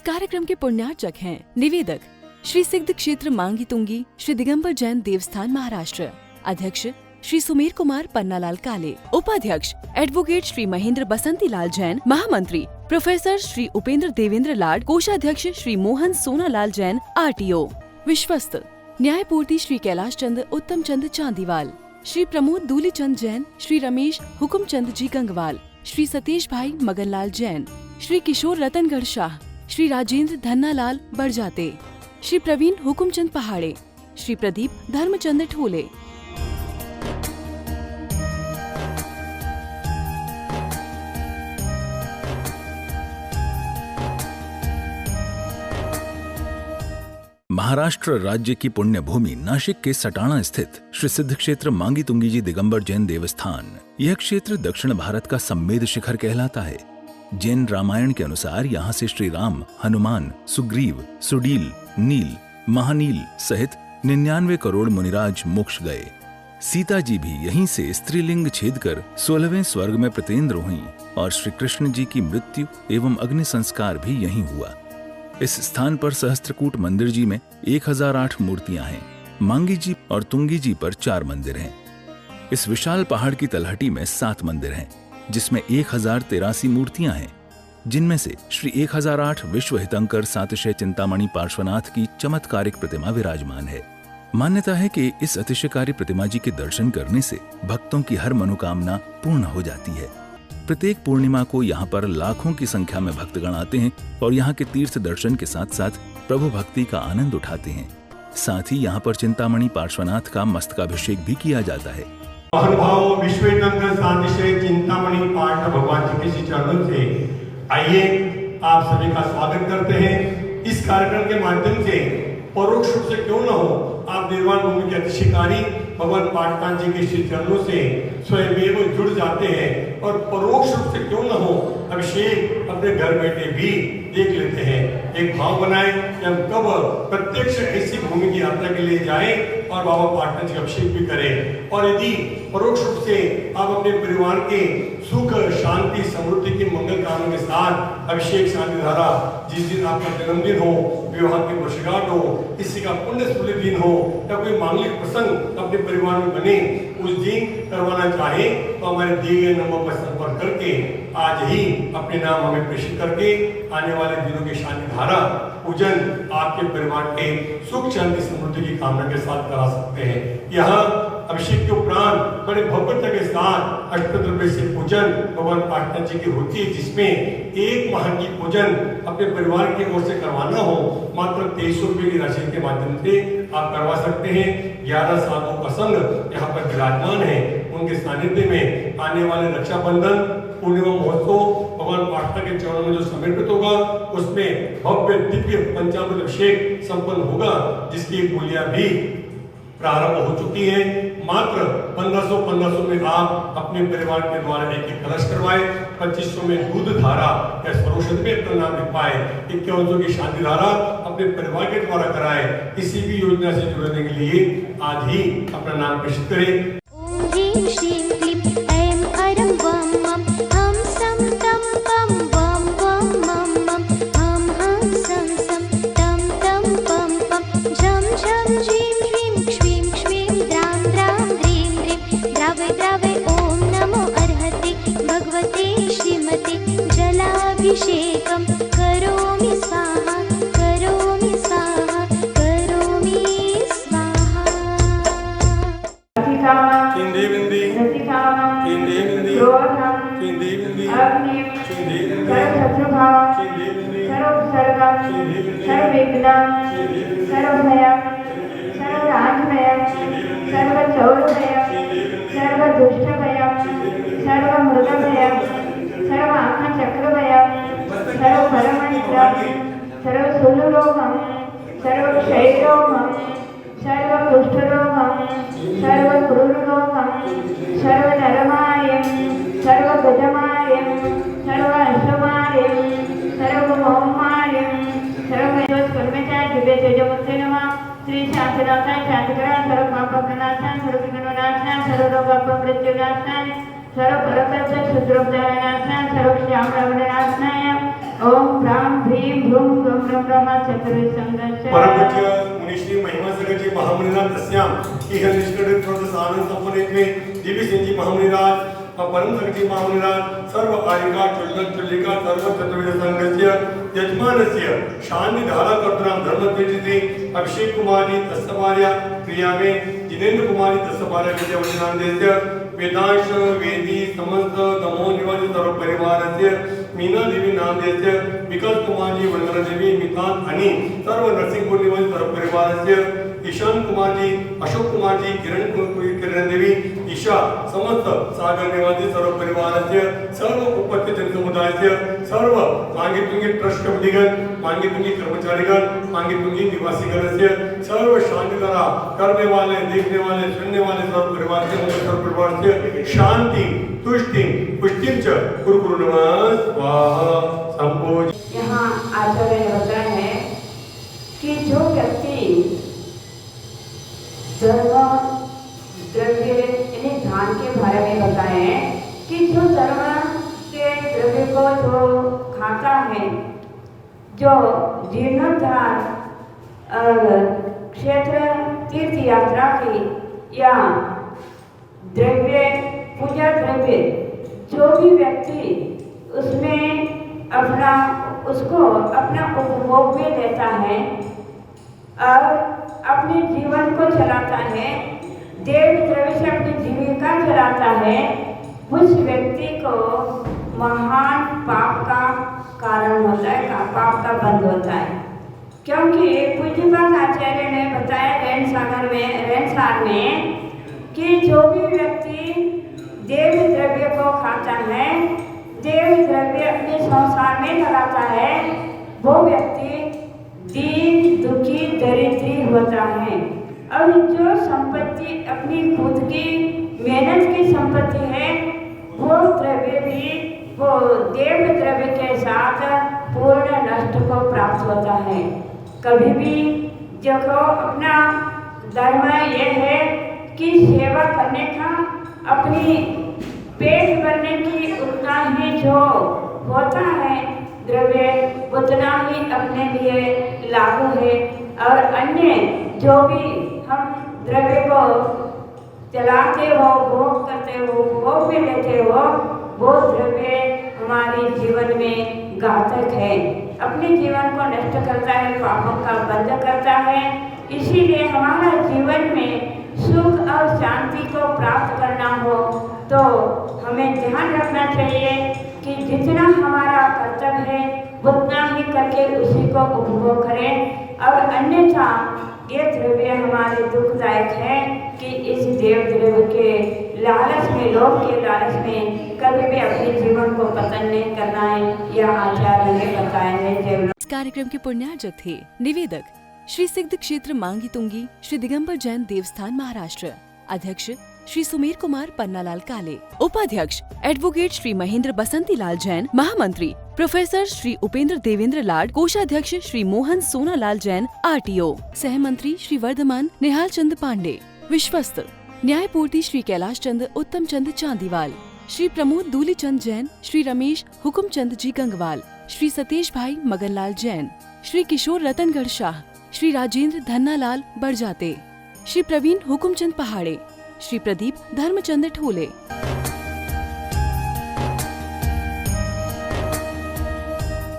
कार्यक्रम के पुण्यार्चक हैं निवेदक श्री सिद्ध क्षेत्र मांगी तुंगी श्री दिगंबर जैन देवस्थान महाराष्ट्र, अध्यक्ष श्री सुमेर कुमार पन्नालाल काले, उपाध्यक्ष एडवोकेट श्री महेंद्र बसंती लाल जैन, महामंत्री प्रोफेसर श्री उपेंद्र देवेंद्र लाड, कोषाध्यक्ष श्री मोहन सोनालाल जैन RTO, विश्वस्त न्यायपूर्ति श्री कैलाश चंद उत्तम चंद चांदीवाल, श्री प्रमोद दूलीचंद जैन, श्री रमेश हुकुमचंद जी गंगवाल, श्री सतीश भाई मगनलाल जैन, श्री किशोर रतनगढ़ शाह, श्री राजेंद्र धन्नालाल बरजाते, श्री प्रवीण हुकुमचंद पहाड़े, श्री प्रदीप धर्मचंद ठोले। महाराष्ट्र राज्य की पुण्य भूमि नाशिक के सटाणा स्थित श्री सिद्ध क्षेत्र मांगी तुंगी जी दिगंबर जैन देवस्थान, यह क्षेत्र दक्षिण भारत का सम्मेद शिखर कहलाता है। जैन रामायण के अनुसार यहाँ से श्री राम, हनुमान, सुग्रीव, सुडील, नील, महानील सहित 99 करोड़ मुनिराज मोक्ष गए। सीता जी भी यहीं से स्त्रीलिंग छेद कर 16वें स्वर्ग में प्रतेंद्र हुई और श्री कृष्ण जी की मृत्यु एवं अग्नि संस्कार भी यहीं हुआ। इस स्थान पर सहस्त्रकूट मंदिर जी में 1008 मूर्तियां हैं। मांगी जी और तुंगी जी पर 4 मंदिर हैं। इस विशाल पहाड़ की तलहटी में 7 मंदिर हैं, जिसमें 1083 मूर्तियां हैं, जिनमें से श्री 1008 विश्व हितंकर सातिशय चिंतामणि पार्श्वनाथ की चमत्कारिक प्रतिमा विराजमान है। मान्यता है कि इस अतिशयकारी प्रतिमा जी के दर्शन करने से भक्तों की हर मनोकामना पूर्ण हो जाती है। प्रत्येक पूर्णिमा को यहाँ पर लाखों की संख्या में भक्तगण आते हैं और यहाँ के तीर्थ दर्शन के साथ साथ प्रभु भक्ति का आनंद उठाते हैं। साथ ही यहाँ पर चिंतामणि पार्श्वनाथ का मस्तकाभिषेक भी किया जाता है। महानुभाव विश्व हितंकर सातिशय चिंतामणि पाठ भगवान जी के चरणों से आइए आप सभी का स्वागत करते हैं। इस कार्यक्रम के माध्यम से परोक्ष रूप से क्यों न हो, आप निर्वाण भूमि के अतिशयकारी भगवान पाटनाथ जी के श्री चरणों से स्वयं जुड़ जाते हैं और परोक्ष रूप से क्यों न हो अभिषेक अपने घर बैठे भी देख लेते हैं। एक भाव बनाए कि हम कब प्रत्यक्ष ऐसी भूमि की यात्रा के लिए जाएं और बाबा पाटनाथ जी का अभिषेक भी करें। और यदि परोक्ष रूप से आप अपने परिवार के सुख, शांति, समृद्धि की मंगल कामना के साथ अभिषेक शांति धारा, जिस दिन आपका जन्मदिन हो, विवाह की वर्षगांठ हो, किसी का पुण्य स्मृति दिन हो या कोई मांगलिक प्रसंग अपने परिवार में बने, उस दिन करवाना चाहे तो हमारे दिए गए नंबर पर संपर्क करके आज ही अपने नाम हमें प्रेषित करके आने वाले दिनों की शांति धारा पूजन आपके परिवार के सुख, शांति, समृद्धि की कामना के साथ करा सकते हैं। यहाँ अभिषेक के उपरांत बड़े भव्यता के साथ अष्टद्रव्य से पूजन भगवान पाटनाथ जी की होती है, जिसमें 1 माह की पूजन अपने परिवार की ओर से करवाना हो मात्र 2300 रुपये की राशि के माध्यम से आप करवा सकते हैं। 11 साधुओं का संघ यहाँ पर विराजमान है। उनके सानिध्य में आने वाले रक्षाबंधन, पूर्णिमा महोत्सव भगवान पाटनाथ के चरणों में जो समर्पित होगा, उसमें भव्य दिव्य पंचामृत अभिषेक संपन्न होगा, जिसकी मूल्य भी प्रारंभ हो चुकी है। मात्र 1500 में आप अपने परिवार के द्वारा एक कलश करवाए, 2500 में दूध धारा या स्वरोषध में अपना नाम लिखवाए, 5100 की शांति धारा अपने परिवार के द्वारा कराए। किसी भी योजना से जुड़ने के लिए आज ही अपना नाम प्रेषित करें। अभिषेकं करोमि स्वाहा, करोमि स्वाहा, करोमि स्वाहा। किंदे बिंदी किंदे बिंदी किंदे बिंदी अग्नि सर्वशत्रुभाव सर्वोपसर्गं सर्वविघ्नं सर्वभयं सर्वराजभयं सर्वचौरभयं सर्वदुष्टभयं सर्वमृगभयं सर्वात्मचक्रभयं सर्वपरमन्त्रं सर्वशूलरोगं सर्वक्षयरोगं सर्वकुष्ठरोगं सर्वक्रूररोगं सर्वनरमायं सर्वगजमायं सर्वाश्वमायं सर्वमौमायं सर्वजोत्कर्मचाय दिव्य तेजोमूर्ते नमः। श्री शांतिनाथाय शांतिकराय सर्वपापप्रणाशाय सर्वविघ्नोनाशाय सर्वरोगोपमृत्युनाशाय सर्वपरतस्य क्षुद्रोपचारणासनाय सर्वश्यामलवदनासनाय ओम भ्रां भ्रीं भ्रूं गं ब्रं ब्रह्म चतुर्संगस्य परम पूज्य मुनिश्री महिमा सगळची महामुनिराज अस्याम इह निष्कळित प्रद साधन संपन्नित में दिव्य सिंची महामुनिराज परम सगळची महामुनिराज सर्व आलिका चुल्लिका सर्व चतुर्विध संघस्य यजमानस्य शांति धारा कर्तृणां धर्मतेजति अभिषेक कुमारी तस्सभार्या क्रिया में जिनेन्द्र कुमारी तस्सभार्या विद्या वचनांदेस्य वेदांश वेदी समस्त तमो निवासी सर्व परिवारस्य मीना देवी नामदेस्य विकास कुमारजी वंदना देवी मितान आणि सर्व नरसिंहपुर निवासी सर्व परिवारस्य ईशान कुमारजी अशोक कुमारजी किरण देवी ईशा समस्त सागर निवासी सर्व परिवारस्य सर्व उपस्थित जनसमुदायस्य सर्व मांगीतुंगी ट्रस्ट कमिटीगण मांगीतुंगी कर्मचारीगण मांगीतुंगी निवासीगणस्य सर्व शांतिधारा करने वाले देखने वाले सुनने वाले सर्व परिवार के सर्व परिवार से शांति तुष्टि पुष्टि च गुरु नमः स्वाहा संपूज। यहाँ आचार्य ने बताया है कि जो व्यक्ति धर्म द्रव्य यानी दान के बारे में बताए हैं कि जो धर्म के द्रव्य को जो खाता है, जो जीर्णोद्धार क्षेत्र तीर्थ यात्रा की या द्रव्य पूजा द्रव्य जो भी व्यक्ति उसमें अपना उपभोग में लेता है और अपने जीवन को चलाता है, देव द्रव्य से अपनी जीविका चलाता है, उस व्यक्ति को महान पाप का कारण होता है, पाप का बंध होता है। क्योंकि पूज्यपाद आचार्य ने बताया रहनसार में कि जो भी व्यक्ति देव द्रव्य को खाता है, देव द्रव्य अपने संसार में लगाता है, वो व्यक्ति दीन दुखी दरिद्री होता है। और जो संपत्ति अपनी खुद की मेहनत की संपत्ति है, वो द्रव्य भी वो देव द्रव्य के साथ पूर्ण नष्ट को प्राप्त होता है। कभी भी जो अपना धर्म यह है कि सेवा करने का, अपनी पेट भरने की उतना ही जो होता है द्रव्य उतना ही अपने लिए लागू है, और अन्य जो भी हम द्रव्य को चलाते हो, भोग करते हो, भोग में लेते हो, वो द्रव्य हमारे जीवन में घातक है, अपने जीवन को नष्ट करता है, पापों का बंध करता है। इसीलिए हमारा जीवन में सुख और शांति को प्राप्त करना हो तो हमें ध्यान रखना चाहिए कि जितना हमारा कर्तव्य है उतना ही करके उसी को उपभोग करें, और अन्यथा ये द्रव्य हमारे दुखदायक है कि इस देव द्रव्य के लालच में, लोभ के लालच में कभी भी अपने जीवन को पतन नहीं करना है, यह आचार्य ने बताया है। इस कार्यक्रम के पुण्यार्जक थे निवेदक श्री सिद्ध क्षेत्र मांगी तुंगी श्री दिगंबर जैन देवस्थान महाराष्ट्र, अध्यक्ष श्री सुमेर कुमार पन्नालाल काले, उपाध्यक्ष एडवोकेट श्री महेंद्र बसंती लाल जैन, महामंत्री प्रोफेसर श्री उपेंद्र देवेंद्र लाड, कोषाध्यक्ष श्री मोहन सोनालाल जैन RTO, सहमंत्री श्री वर्धमान निहाल चंद पांडे, विश्वस्त न्यायपूर्ति श्री कैलाश चंद उत्तम चंद चांदीवाल, श्री प्रमोद दूली चंद जैन, श्री रमेश हुकुम चंद जी गंगवाल, श्री सतीश भाई मगनलाल जैन, श्री किशोर रतनगढ़ शाह, श्री राजेंद्र धन्नालाल बड़जाते, श्री प्रवीण हुकुमचंद पहाड़े, श्री प्रदीप धर्मचंद ठोले।